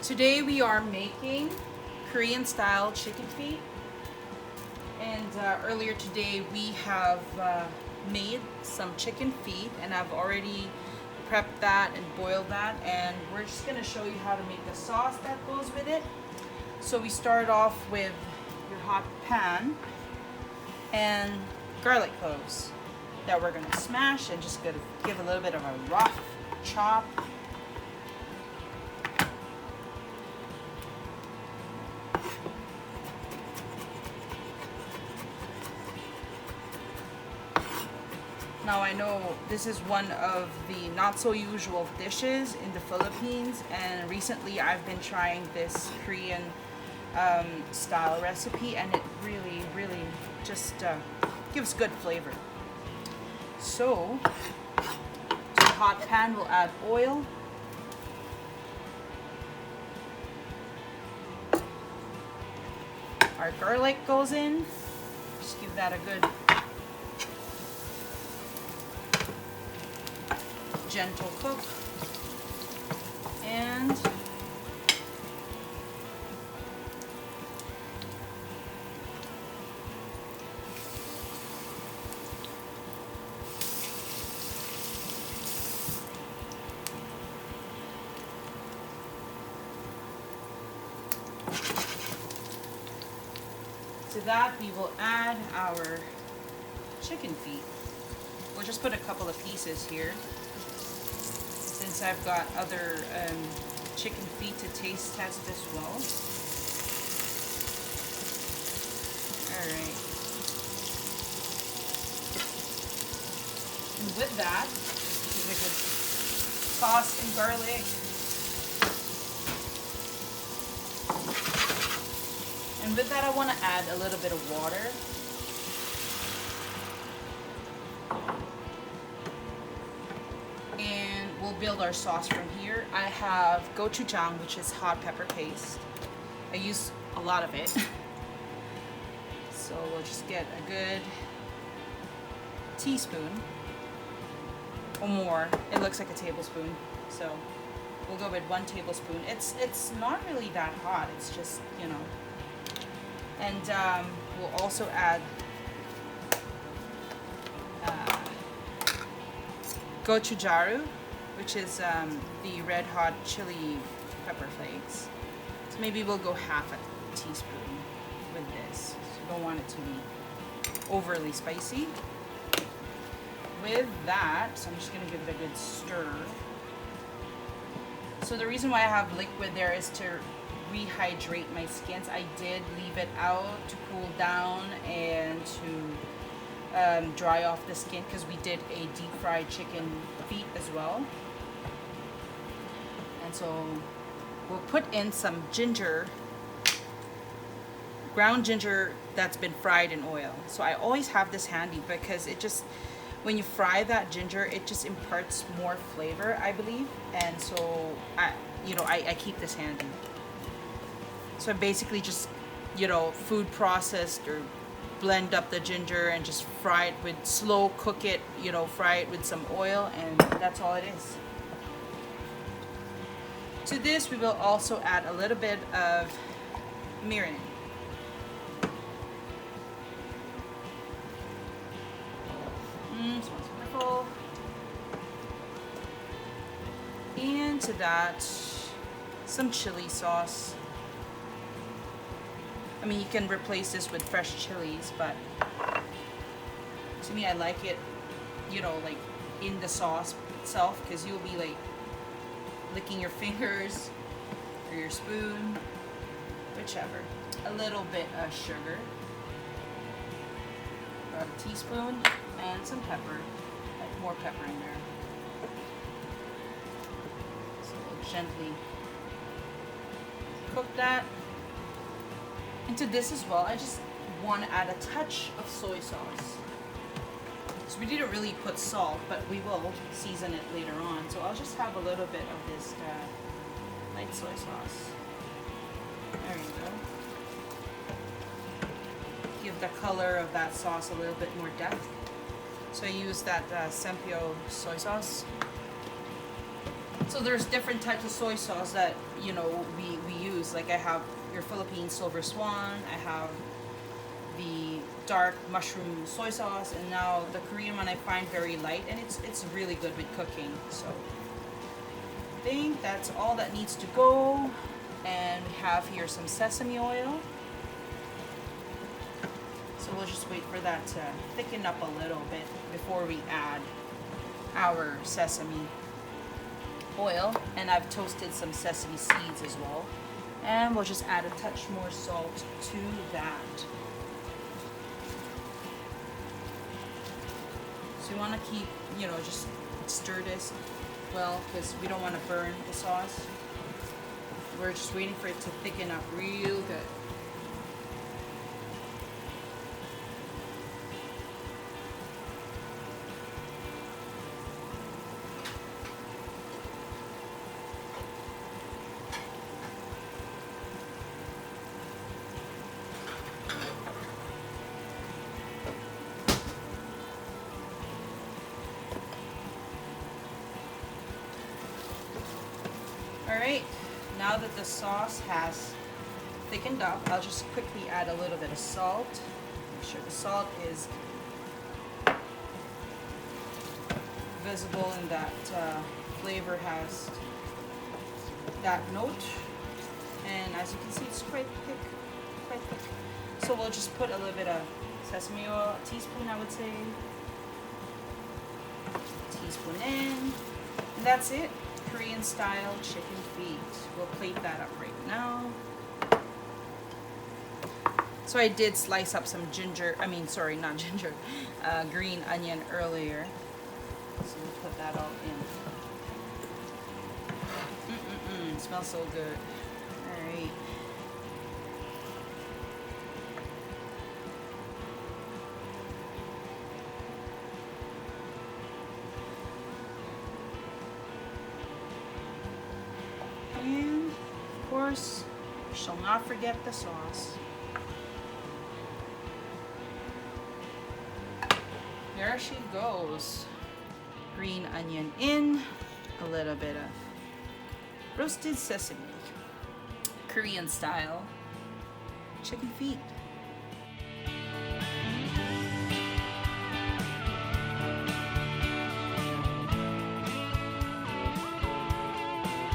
Today we are making Korean style chicken feet, and earlier today we have made some chicken feet, and I've already prepped that and boiled that, and we're just going to show you how to make the sauce that goes with it. So we start off with your hot pan and garlic cloves that we're going to smash and just gonna give a little bit of a rough chop. Now I know this is one of the not so usual dishes in the Philippines, and recently I've been trying this Korean style recipe, and it really just gives good flavor. So to the hot pan we'll add oil. Our garlic goes in. Just give that a good gentle cook, and to that we will add our chicken feet. We'll just put a couple of pieces here, since I've got other chicken feet to taste test as well. Alright. And with that, give it a good sauce and garlic. And with that I want to add a little bit of water. And we'll build our sauce from here. I have gochujang, which is hot pepper paste. I use a lot of it. So we'll just get a good teaspoon or more. It looks like a tablespoon. So we'll go with 1 tablespoon. It's not really that hot. It's just, you know. And we'll also add gochujang, which is the red hot chili pepper flakes. So maybe we'll go half a teaspoon with this. So you don't want it to be overly spicy. With that, so I'm just going to give it a good stir. So the reason why I have liquid there is to rehydrate my skins. I did leave it out to cool down and to dry off the skin, because we did a deep fried chicken feet as well. And so we'll put in some ginger, ground ginger that's been fried in oil. So I always have this handy, because it just, when you fry that ginger, it just imparts more flavor, I believe. And so I keep this handy. So I basically just, food processed or blend up the ginger and just fry it with, slow cook it, fry it with some oil, and that's all it is. To this we will also add a little bit of mirin. Smells wonderful. And to that, some chili sauce. I mean, you can replace this with fresh chilies, but to me I like it, like in the sauce itself, because you'll be like licking your fingers or your spoon, whichever. A little bit of sugar, about a teaspoon, and some pepper, like more pepper in there. So we'll gently cook that. Into this as well, I just want to add a touch of soy sauce. So we didn't really put salt, but we will season it later on. So I'll just have a little bit of this light soy sauce. There you go. Give the color of that sauce a little bit more depth. So I use that Sempio soy sauce. So there's different types of soy sauce that, you know, we use. Like I have your Philippine Silver Swan, I have the dark mushroom soy sauce, and now the Korean one I find very light, and it's really good with cooking. So I think that's all that needs to go. And we have here some sesame oil. So we'll just wait for that to thicken up a little bit before we add our sesame oil. And I've toasted some sesame seeds as well. And we'll just add a touch more salt to that. So you want to keep, you know, just stir this well because we don't want to burn the sauce. We're just waiting for it to thicken up real good. Alright, now that the sauce has thickened up, I'll just quickly add a little bit of salt. Make sure the salt is visible and that flavor has that note. And as you can see, it's quite thick, quite thick. So we'll just put a little bit of sesame oil, a teaspoon I would say. Teaspoon in, and that's it. Korean style chicken feet. We'll plate that up right now. So I did slice up some green onion earlier. So we'll put that all in. It smells so good. All right. And of course, shall not forget the sauce. There she goes. Green onion in, a little bit of roasted sesame, Korean style chicken feet.